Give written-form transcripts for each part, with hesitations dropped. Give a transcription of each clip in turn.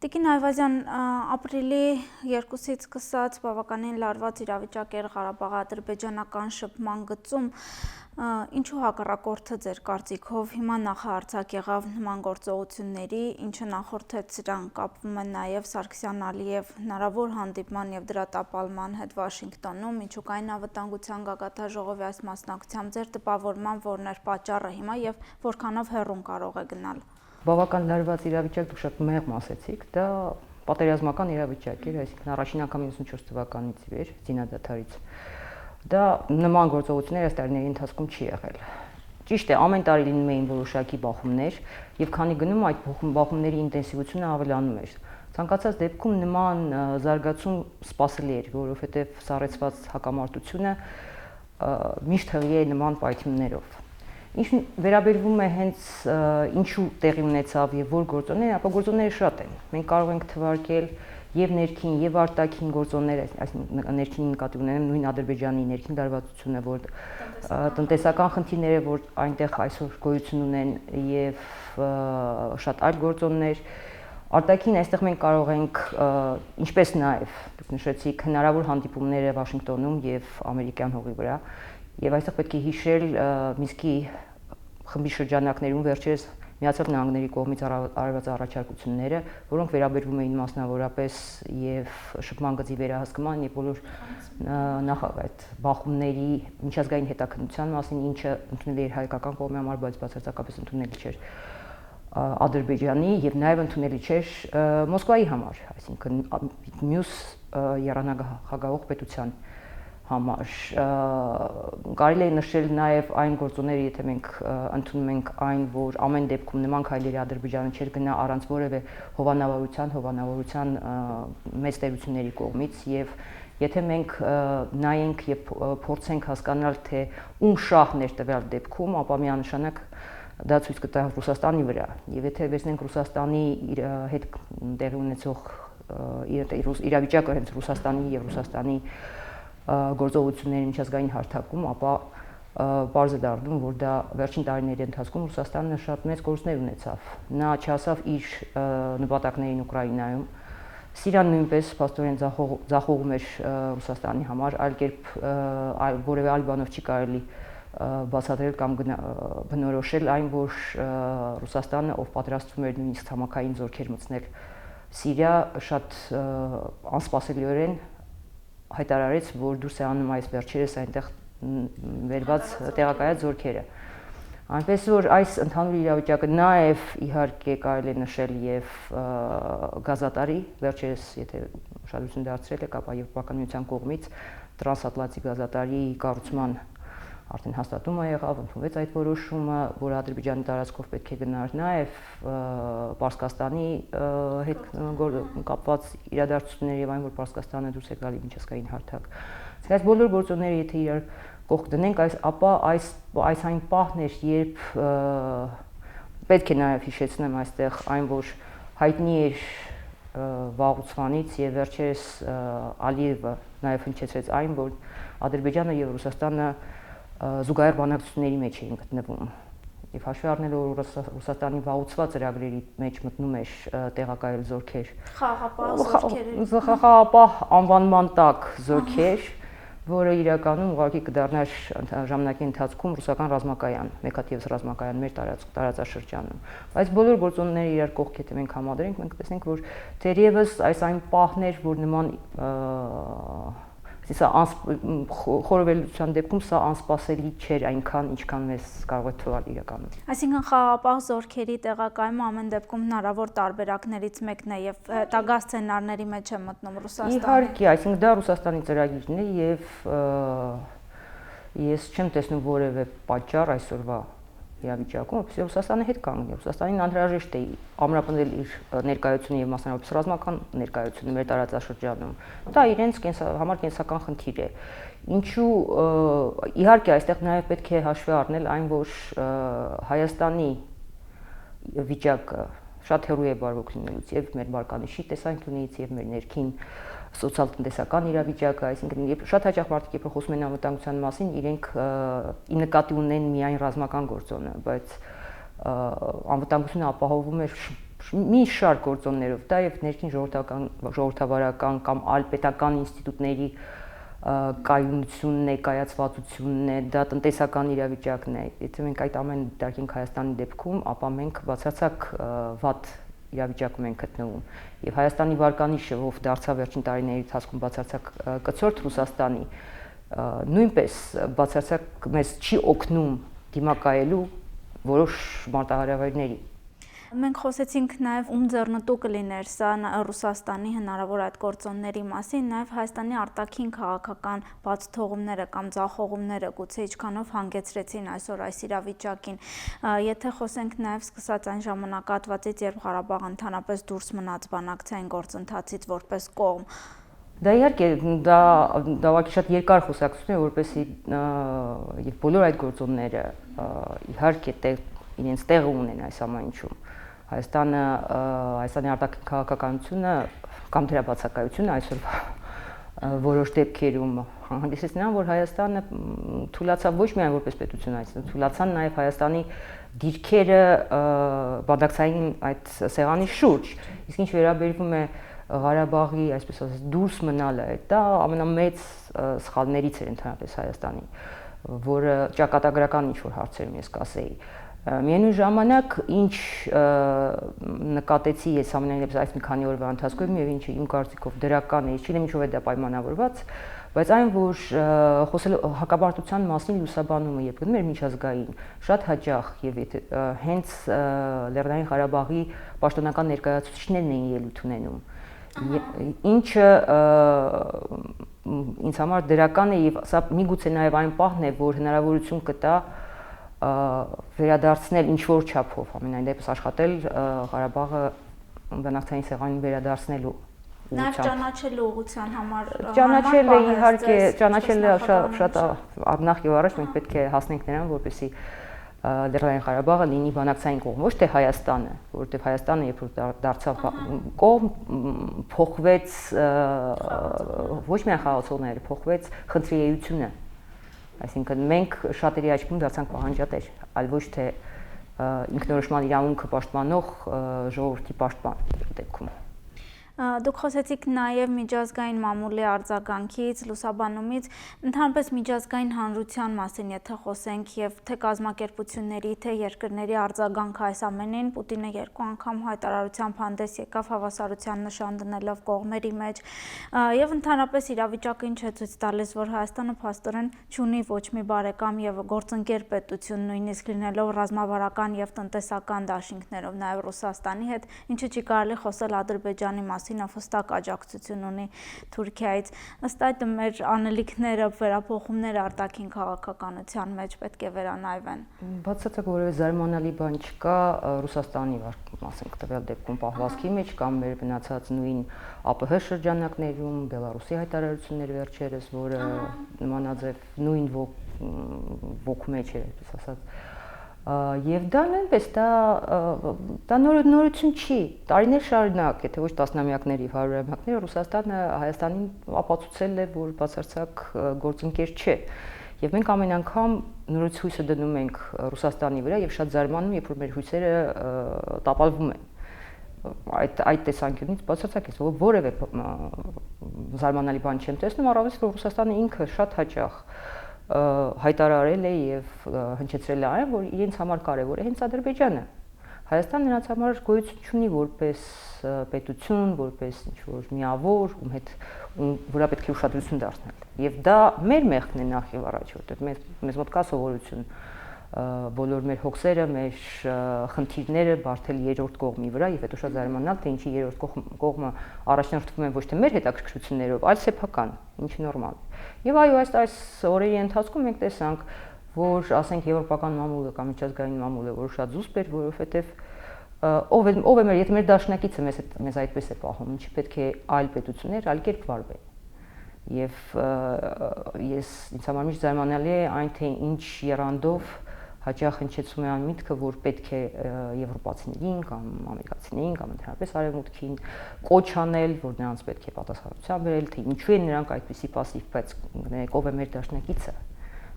Տիկին Այվազյան, ապրիլի 2-ից սկսած բավականին լարված իրավիճակ էր Ղարաբաղ-ադրբեջանական շփման գծում, ինչու հակառակորդը ձեր կարծիքով հիմա նախահարձակ եղավ նման գործողությունների, ինչը նախորդեց սրան, կապվում են նաև Սարգսյան-Ալիև հնարավոր հանդիպման և դրա տապալման հետ Վաշինգտոնում, միջուկային անվտանգության գագաթնաժողովի այս մասնակցությամբ ձեր տպավորման որն էր պատճառը հիմա և որքանով հեռուն կարող է գնալ։ Բավական լարված իրավիճակ, դուք շատ մեղմ ասեցիք, դա պատերազմական իրավիճակ էր, այսինքն առաջին անգամ 94 թվականից ի վեր զինադադարից։ Դա նման գործողություններ այս տարիների ընթացքում չի եղել։ Ճիշտ է, ամեն տարի լինում էին որոշակի բախումներ, եւ քանի գնում այդ բախումների ինտենսիվությունը ավելանում էր։ Ցանկացած դեպքում նման զարգացում սպասելի էր, որովհետեւ սառեցված հակամարտությունը միշտ հղի է նման պայթյուններով։ Ինչ վերաբերվում է հենց ինչու տեղի ունեցավ եւ որ գործոններ, ապա գործոնները շատ են։ Մենք կարող ենք թվարկել եւ ներքին եւ արտաքին գործոններ, այսինքն ներքին նկատի ունեմ նույն Ադրբեջանի ներքին լարվածությունը, որ տնտեսական խնդիրները, որ այնտեղ այսօր գոյություն ունեն եւ շատ այլ գործոններ։ Արտաքին այստեղ մենք կարող ենք ինչպես նաեւ դուք նշեցիք հնարավոր հանդիպումները Վաշինգտոնում եւ ամերիկյան հողի վրա եւ այստեղ պետք է հիշել Մինսկի խմբի շրջանակներում վերջերս Միացյալ Նահանգների կողմից արարված առաջարկությունները, որոնք վերաբերվում էին մասնավորապես եւ շփման գծի վերահսկման եւ բոլոր այդ բախումների միջազգային հետաքննության մասին, ինչը ընդունելի էր հայկական կողմի համար, բայց բացարձակապես ընդունելի չէր Ադրբեջանի եւ նաեւ ընդունելի չէր Մոսկվայի համար, այսինքն մյուս եռանախագահող պետության համար կարելի է նշել նաև այն գործոնները, եթե մենք ընդունում ենք այն, որ ամեն դեպքում նման քայլերի Ադրբեջանը չէր գնա առանց որևէ հովանավորության մեծ տերությունների կողմից եւ եթե մենք նայենք եւ փորձենք հասկանալ թե ում շահն էր տվյալ դեպքում, ապա միանշանակ դա ցույց կտա Ռուսաստանի վրա եւ եթե վերցնենք Ռուսաստանի հետ տեղի ունեցող իրավիճակը հենց Ռուսաստանի եւ Ռուսաստանի գործողությունների միջազգային հարթակում, ապա բարձ է դառնում, որ դա վերջին տարիների ընթացքում Ռուսաստանը շատ մեծ կորուստներ ունեցավ։ Նա չհասավ իր նպատակներին Ուկրաինայում։ Սիրիան նույնպես փաստորեն ձախողում էր Ռուսաստանի համար, այլ կերպ որևէ այլ բանով չի կարելի բացատրել կամ բնորոշել այն, որ Ռուսաստանը, ով պատրաստվում էր նույնիսկ ցամաքային զորքեր մտցնել Սիրիա, շատ անսպասելիորեն հայտարարեց, որ դուրս է անում այս վերջերս այնտեղ վերված տեղակայած զորքերը։ Այնպես որ այս ընդհանուր իրավիճակը նաև իհարկե կարելի է նշել եւ գազատարի վերջերս, եթե ուշադրություն դարձրել եք, ապա Եվրոպական միության կողմից տրանսատլանտիկ գազատարի կառուցման արդեն հաստատումը եղավ, ընդունվեց այդ որոշումը, որ Ադրբեջանի տարածքով պետք է գնար նաև Պարսկաստանի հետ կապված իրադարձություններ եւ այն, որ Պարսկաստանը դուրս է գալի միջազգային հարթակ։ Այս բոլոր գործոնները եթե իրար կողք դնենք, ապա այս այն պահն էր, երբ պետք է նաև հիշեցնեմ այստեղ այն, որ հայտնի էր վաղուց եւ վերջերս Ալիևը նաև հնչեցրեց այն, որ Ադրբեջանը եւ Ռուսաստանը զուգահեռ բանակցությունների մեջ էին գտնվում։ Եվ հաշվի առնելով որ Ռուսաստանի վաղուցված ծրագրերի մեջ մտնում էր տեղակայել զորքեր, խաղաղապահ անվանման տակ զորքեր, որը իրականում ուղղակի կդառնար ժամանակի ընթացքում ռուսական ռազմակայան, մեկ հատ եւս ռազմակայան մեր տարածաշրջանում։ Բայց բոլոր գործոնները իրար կողք եթե մենք համադրենք, մենք տեսնենք, որ թերևս այն պահներ, որ նման Սա խորովելության դեպքում սա անսպասելի չէր այնքան, ինչքան մեզ կարող է թվալ իրականում։ Այսինքն խաղաղապահ զորքերի տեղակայումը ամեն դեպքում հնարավոր տարբերակներից մեկն է եւ տագա սցենարների մեջ է մտնում Ռուսաստանը։ Իհարկե, այսինքն դա Ռուսաստանի ծրագիրն է եւ ես չեմ տեսնում որևէ պատճառ այսօրվա իրավիճակում, որպեսզի Ռուսաստանը հետ կանգնի։ Ռուսաստանին անհրաժեշտ է ամրապնդել իր ներկայությունը եւ մասնավորապես ռազմական ներկայությունը մեր տարածաշրջանում։ Դա իրենց համար կենսական խնդիր է։ Ինչու իհարկե այստեղ նաեւ պետք է հաշվի առնել այն, որ Հայաստանի վիճակը շատ հեռու է բարվոք լինելուց եւ մեր բարկանիշի տեսանկյունից եւ մեր ներքին սոցիալ-տնտեսական իրավիճակը, այսինքն շատ հաճախ մարդիկ երբ խոսում են անվտանգության մասին, իրենք ի նկատի ունեն միայն ռազմական գործոնը, բայց անվտանգությունը ապահովում է մի շարք գործոններով, դա եւ ներքին ժողովրդավարական կամ այլ պետական ինստիտուտների կայունությունն է, կայացվածությունն է, դա տնտեսական իրավիճակն է։ Եթե մենք այդ ամենը դիտարկենք Հայաստանի դեպքում, ապա մենք բացարձակ վատ իրավիճակում ենք գտնվում։ Եվ Հայաստանի վարկանիշը, ով դարձավ վերջին տարիների ընթացքում բացարձակ կցորդ Ռուսաստանի, նույնպես բացարձակ մեզ չի օգնում դիմակայելու որոշ մարտահրավերների։ Մենք խոսեցինք նաև ում ձեռնտու կլիներ սա Ռուսաստանի հնարավոր այդ գործոնների մասին, նաև Հայաստանի արտաքին քաղաքական բաց թողումները կամ ձախողումները գուցե ինչքանով հանգեցրեցին այսօր այս իրավիճակին։ Եթե խոսենք նաև սկսած այն ժամանակահատվածից, երբ Ղարաբաղը ընդհանրապես դուրս մնաց բանակցային գործընթացից որպես կողմ։ Դա իհարկե դա ուղղակի շատ երկար խոսակցություն է, որպեսզի եւ բոլոր այդ գործոնները իհարկե իրենց տեղը ունեն այս ամենինչում։ Հայաստանի արտաքին քաղաքականությունը կամ դրա բացակայությունը այսօր որոշ դեպքերում հանդիսեց նրան, որ Հայաստանը թուլացավ ոչ միայն որպես պետություն, այլ թուլացան նաև Հայաստանի դիրքերը բանակցային այդ սեղանի շուրջ։ Իսկ ինչ վերաբերվում է Ղարաբաղի, այսպես ասած, դուրս մնալը, դա ամենամեծ սխալներից էր ընդհանրապես Հայաստանի, որը ճակատագրական ինչ-որ հարցերում ես կասեի։ Միևնույն ժամանակ, ինչ նկատեցի ես ամենայնիվս այս մի քանի օրվա ընթացքում եւ ինչը իմ կարծիքով դրական է, չգիտեմ ինչով է դա պայմանավորված, բայց այն, որ խոսելու հակամարտության մասին լուսաբանումը երբ գնում էր միջազգային, շատ հաճախ եւ հենց Լեռնային Ղարաբաղի պաշտոնական ներկայացուցիչներն էին ելույթ ունենում, ինչը ինձ համար դրական է եւ սա միգուցե նաեւ այն պահն է, որ հնարավորություն կտա վերադարձնել ինչ որ չափով, ամենայն դեպս աշխատել Ղարաբաղը բանակցային սեղանին վերադարձնելու ուղղությամբ։ Նաև ճանաչելու ուղղության համար ճանաչելը իհարկե, ճանաչելը շատ նախ եւ առաջ մենք պետք է հասնենք նրան, որպեսզի Լեռնային Ղարաբաղը լինի բանակցային կողմ, ոչ թե Հայաստանը, որովհետեւ Հայաստանը երբ որ դարձավ կողմ, փոխվեց ոչ միայն խաղացողները, փոխվեց խնդրիեությունը։ Այսինքն մենք շատերի աչքում դարձանք պահանջատեր, այլ ոչ թե ինքնորոշման իրավունքը պաշտպանող ժողովրդի պաշտպան դեպքում։ Դուք խոսեցիք նաև միջազգային մամուլի արձագանքից, լուսաբանումից, ընդհանրապես միջազգային հանրության մասին, եթե խոսենք եւ թե կազմակերպությունների, թե երկրների արձագանքը այս ամենին, Պուտինը 2 անգամ հայտարարությամբ հանդես եկավ հավասարության նշան դնելով կողմերի մեջ, եւ ընդհանրապես իրավիճակը ինչ է ցույց տալիս, որ Հայաստանը փաստորեն չունի ոչ մի բարեկամ եւ գործընկեր պետություն, նույնիսկ լինելով ռազմավարական եւ տնտեսական դաշինքներով, նաեւ Ռուսաստանի հետ, ինչը չի կարելի խոսել Ադրբեջանի մասին, հստակ աջակցություն ունի Թուրքիայից։ Ըստ այդ մեր անելիքները, վերափոխումները արտաքին քաղաքականության մեջ պետք է վերանայվեն։ Բացարձակ որևէ զարմանալի բան չկա Ռուսաստանի, ասենք տվյալ դեպքում պահվածքի մեջ կամ մեր մնացած նույն ԱՊՀ շրջանակներում, Բելարուսի հայտարարություններ վերջերս, որը նմանաձև նույն ոգու մեջ է, այսպես ասած։ Եվ դա նույնպես դա նորություն չի, տարիներ շարունակ, եթե ոչ տասնամյակների, հարյուրամյակների Ռուսաստանը Հայաստանին ապացուցել է, որ բացարձակ գործընկեր չէ։ Եվ մենք ամեն անգամ նորից հույսը դնում ենք Ռուսաստանի վրա եւ շատ զարմանում, երբ որ մեր հույսերը տապալվում են։ Այդ տեսանկյունից բացարձակ է, որևէ զարմանալի բան չեմ տեսնում, առավել որ Ռուսաստանը ինքը շատ հաճախ հայտարարել է եւ հնչեցրել է այն, որ իրենց համար կարեւոր է հենց Ադրբեջանը։ Հայաստանը նրանց համար գոյություն չունի որպես պետություն, որպես ինչ-որ միավոր, ում հետ որա պետք է ուշադրություն դարձնել։ Եվ դա մեր մեղքն է նախ եւ առաջ, որտեղ մեզ մոտ կա սովորություն բոլոր մեր հոգսերը, մեր խնդիրները բարթել երրորդ կողմի վրա եւ հետո շատ զարմանալ, թե ինչի երրորդ կողմը առաջնորդվում են ոչ թե մեր հետաքրքրություններով, այլ սեփական, ինչի նորմալ։ Եվ այո, այս օրերի ընթացքում մենք տեսանք, որ ասենք եվրոպական մամուլը կամ միջազգային մամուլը որ շատ զուսպ էր, որովհետեւ ով է մեր, եթե մեր դաշնակիցը մեզ այդպես է պահում, ինչի պետք է այլ պետություններ այլ կերպ վարվեն։ Եվ ինձ համար միշտ զարմանալի է այն, թե ինչ եռանդով հաճախ հնչեցում է այն միտքը, որ պետք է եվրոպացիներին կամ ամերիկացիներին կամ ընդհանրապես արևմուտքին կոչ անել, որ նրանց պետք է պատասխանատվության բերել, թե ինչու են նրանք այդպիսի пассив, բայց ով է մեր դաշնակիցը։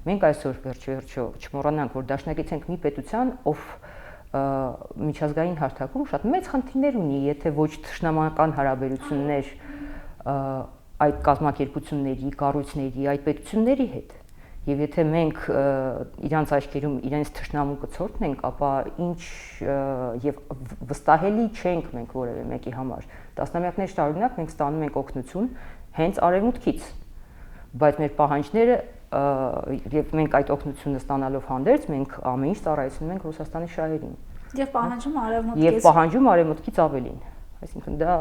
Մենք այսօր վերջո չմոռանանք, որ դաշնակից ենք մի պետության, ով միջազգային հարթակում շատ մեծ խնդիրներ ունի, եթե ոչ թշնամական հարաբերություններ այդ կազմակերպությունների, կառույցների, այդ պետությունների հետ։ Եվ եթե մենք իրանց աչքերում իրենց թշնամու կցորդնենք, ապա ինչ եւ վստահելի չենք մենք որևէ մեկի համար։ Տասնամյակներ շարունակ մենք ստանում ենք օգնություն հենց արևմուտքից, բայց մեր պահանջները եւ մենք այդ օգնությունը ստանալով հանդերձ մենք ամեն ինչ ծառայեցնում ենք Ռուսաստանի շահերին։ Եվ պահանջում արևմուտքից։ Եվ պահանջում արևմուտքից ավելին։ Այսինքն դա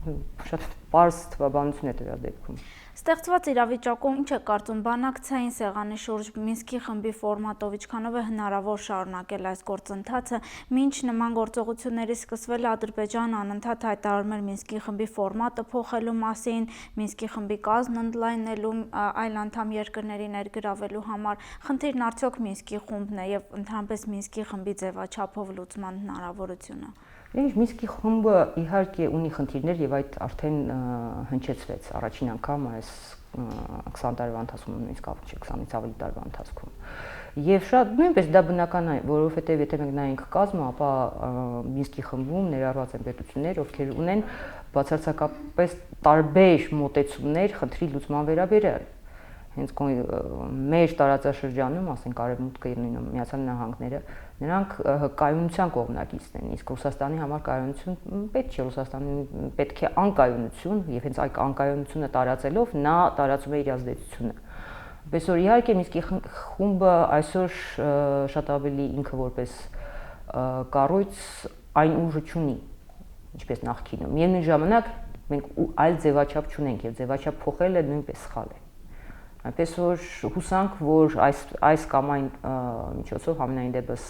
շատ պարզ թվաբանություն է դրա դեպքում։ Ստեղծված իրավիճակում ինչ է կարծում բանակցային սեղանի շուրջ Մինսկի խմբի ֆորմատով ինչքանով է հնարավոր շարունակել այս գործընթացը, մինչ նման գործողությունների սկսվել Ադրբեջանը անընդհատ հայտարարում էր Մինսկի խմբի ֆորմատը փոխելու մասին, Մինսկի խմբի կազմն ընդլայնելու, այլ անդամ երկրների ներգրավելու համար։ Խնդիրն արդյոք Մինսկի խումբն է եւ ընդհանրապես Մինսկի խմբի ձևաչափով լուծման հնարավորությունը։ Մինսկի խումբը իհարկե ունի խնդիրներ եւ այդ արդեն հնչեցվեց առաջին անգամ այս 20 տարվա ընթացքում, նույնիսկ 20-ից ավելի տարվա ընթացքում։ Եվ շատ նույնպես դա բնական է, որովհետեւ եթե մենք նայենք կազմը, ապա Մինսկի խմբում ներառված են պետություններ, ովքեր ունեն բացարձակապես տարբեր մոտեցումներ խնդրի լուծման վերաբերյալ։ Հենց մեր տարածաշրջանում, ասենք Արևմուտքը եւ նույն Միացյալ Նահանգները, նրանք կայունության կողմնակիցն են, իսկ Ռուսաստանի համար կայունություն պետք չէ, Ռուսաստանին պետք է անկայունություն եւ հենց այդ անկայունությունը տարածելով նա տարածում է իր ազդեցությունը։ Պես որ իհարկե Մինսկի խումբը այսօր շատ ավելի ինքը որպես կառույց այն ուժը չունի, ինչպես նախկինում։ Միևնույն ժամանակ մենք այլ ձևաչափ չունենք եւ ձևաչափ փոխելը նույնպես սխալ է։ Այնպես որ հուսանք, որ այս կամ այն միջոցով համենայն դեպս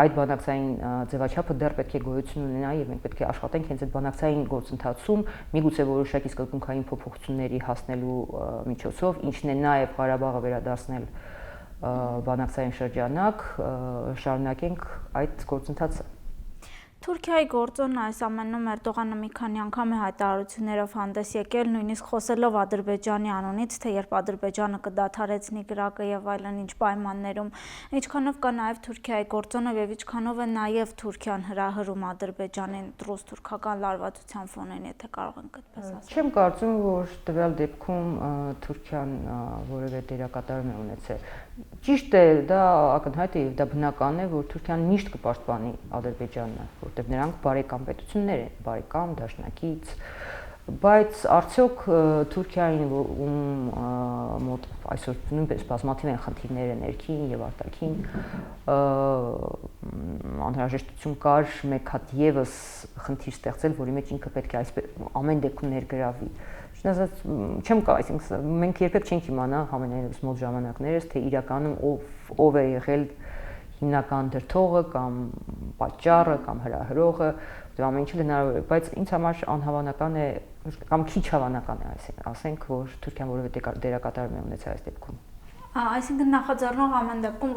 այդ բանակցային ձևաչափը դեռ պետք է գոյություն ունենա եւ մենք պետք է աշխատենք հենց այդ բանակցային գործընթացում միգուցե որոշակի սկզբունքային փոփոխությունների հասնելու միջոցով, ինչն է նաեւ Ղարաբաղը վերադարձնել բանակցային շրջանակ, շարունակենք այդ գործընթացը։ Թուրքիայի գործոնը այս ամենում Էրդողանը մի քանի անգամ է հայտարարություններով հանդես եկել, նույնիսկ խոսելով Ադրբեջանի անունից, թե երբ Ադրբեջանը կդադարեցնի կրակը եւ այլն ինչ պայմաններում, ինչքանով կա նաեւ Թուրքիայի գործոնը եւ ինչքանով է նաեւ Թուրքիան հրահրում Ադրբեջանին ռուս-թուրքական լարվածության ֆոնին, եթե կարող ենք այդպես ասել։ Չեմ կարծում, որ տվյալ դեպքում Թուրքիան որևէ դերակատարում է ունեցել։ Ճիշտ է, դա ակնհայտ է եւ դա բնական է, որ Թուրքիան միշտ կպաշտպանի Ադրբեջանը, որտեղ նրանք բարեկամ պետություններ են, բարեկամ, դաշնակից, բայց արդյոք Թուրքիային մոտ այսօր նույնպես բազմաթիվ են խնդիրները ներքին եւ արտաքին, անհրաժեշտություն կար մեկ հատ եւս խնդիր ստեղծել, որի մեջ ինքը պետք է ամեն դեպքում ներգրավի։ Չնայած չեմ կարող, այսինքն մենք երբեք չենք իմանա համենայնիվս մոտ ժամանակներս, թե իրականում ով է եղել հիմնական դրդողը կամ պատճառը կամ հրահրողը, դա ամեն ինչը հնարավոր է, բայց ինձ համար անհավանական է կամ քիչ հավանական է, ասենք, որ Թուրքիան որևէ դերակատարում է ունեցել այս դեպքում։ Այսինքն նախաձեռնող ամեն դեպքում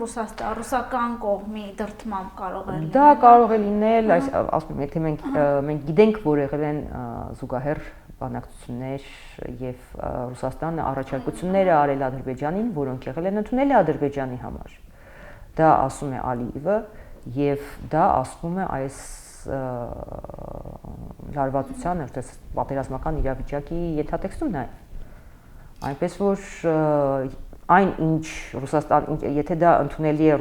ռուսական կողմի դրդմամբ կարող է լինել։ Դա կարող է լինել, ասում եմ, եթե մենք գիտենք, որ եղել են զուգահեռ բանակցություններ եւ Ռուսաստանը առաջարկություններ է արել Ադրբեջանին, որոնք եղել են ընդունելի Ադրբեջանի համար։ Դա ասում է Ալիևը եւ դա ասում է այս լարվածության, այսպես պատերազմական իրավիճակի ենթատեքստում նաեւ։ Այնպես որ այն ինչ եթե դա ընդունելի է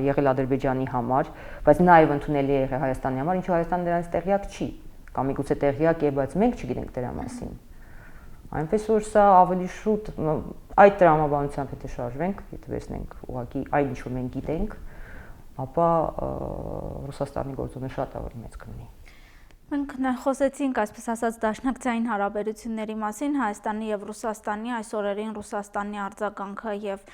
եղել Ադրբեջանի համար, բայց նաեւ ընդունելի է եղել Հայաստանի համար, ինչու Հայաստանը դրանից տեղյակ չի, կամ միգուցե տեղյակ է, բայց մենք չգիտենք դրա մասին։ Այնպես որ սա ավելի շուտ այդ տրամաբանությամբ եթե շարժվենք, եթե վերցնենք ուղղակի այն ինչ որ մենք գիտենք, ապա Ռուսաստանի գործոնը շատ ավելի մեծ կլինի։ Մենք խոսեցինք, այսպես ասած, դաշնակցային հարաբերությունների մասին, Հայաստանի եւ Ռուսաստանի այս օրերին Ռուսաստանի արձագանքը եւ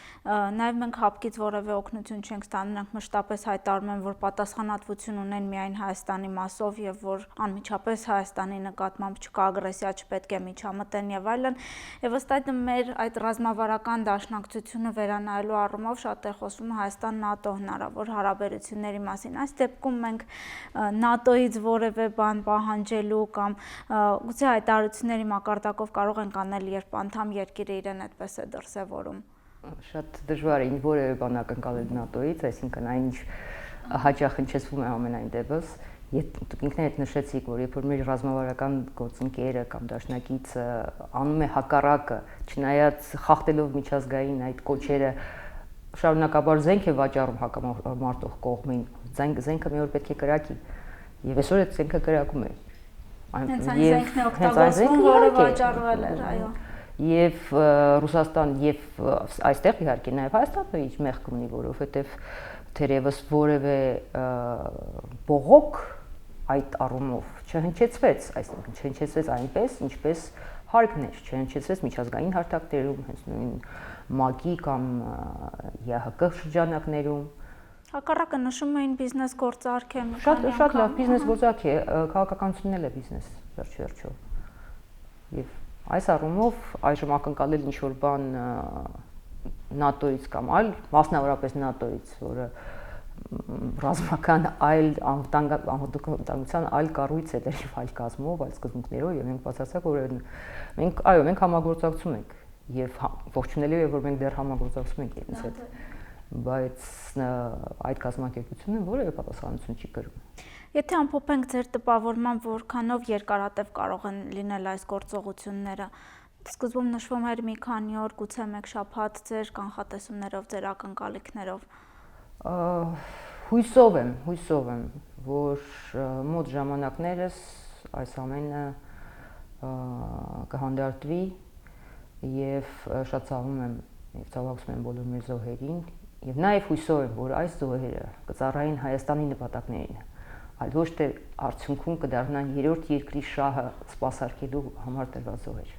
նաեւ մենք հապկից որևէ օգնություն չենք ստանում, նրանք մշտապես հայտարարում են, որ պատասխանատվություն ունեն միայն Հայաստանի մասով եւ որ անմիջապես Հայաստանի նկատմամբ չկա ագրեսիա, չպետք է միջամտեն եւ այլն, եւ ըստ այդմ մեր այդ ռազմավարական դաշնակցությունը վերանայելու առումով շատ է խոսվում Հայաստան-ՆԱՏՕ հնարավոր հարաբերությունների մասին։ Այս դեպքում մենք ՆԱՏՕ-ից որևէ բան պահանջելու կամ գուցե հայտարարությունների մակարդակով կարող ենք անել, երբ անդամ երկիրը իրեն այդպես է դրսևորում։ Շատ դժվար է որևէ բան ակնկալել ՆԱՏՕ-ից, այսինքն այն ինչ հաճախ հնչեցվում է ամենայն դեպս։ Դուք ինքներդ նշեցիք, որ երբ որ մեր ռազմավարական գործընկերը կամ դաշնակիցը անում է հակառակը, չնայած խախտելով միջազգային այդ կոչերը, շարունակաբար զենք է վաճառում հակամարտող կողմին, զենքը մի օր պետք է կրակի, եւ այսօր այդ զենքը կրակում է։ Հենց այն զենքն է օգտագործվում, որը վաճառվել էր, այո։ Եվ Ռուսաստան եւ այստեղ իհարկե նաեւ Հայաստանը իր մեղք ունի, որովհետեւ թերևս որևէ բողոք այդ առումով չհնչեցվեց, այսինքն չհնչեցվեց այնպես, ինչպես հարկն էր, չհնչեցվեց միջազգային հարթակներում, հենց նույն ՄԱԿ-ի կամ ԵԱՀԿ շրջանակներում։ Հակառակը նշում էին բիզնես գործարք է։ Շատ լավ բիզնես գործարք է, քաղաքականությունն էլ է բիզնես, վերջիվերջո։ Եվ այս առումով այժմ ակնկալել ինչ-որ բան ՆԱՏՕ-ից կամ այլ, մասնավորապես ՆԱՏՕ-ից, որը ռազմական այլ անվտանգության այլ կառույց է դեռ այլ կազմով, այլ սկզբունքներով, եւ մենք բացարձակ որ մենք համագործակցում ենք եւ ողջունելի է որ մենք դեռ համագործակցում ենք իրենց հետ, բայց այդ կազմակերպությունը որևէ պատասխանատվություն չի կրում։ Եթե ամփոփենք ձեր տպավորմամբ, որքանով երկարատև կարող են լինել այս գործողությունները, սկզբում նշվում էր մի քանի օր, գուցե մեկ շաբաթ ձեր կանխատեսումներով, ձեր ակնկալիքներով։ Հույսով եմ, որ մոտ ժամանակներս այս ամենը կհանդարտվի եւ շատ ցավում եմ եւ ցավակցում եմ բոլոր մեր զոհերին եւ նաեւ հույսով եմ, որ այս զոհերը կծառայեն Հայաստանի նպատակներին, այլ ոչ թե արդյունքում կդառնան երրորդ երկրի շահը սպասարկելու համար տրված զոհեր։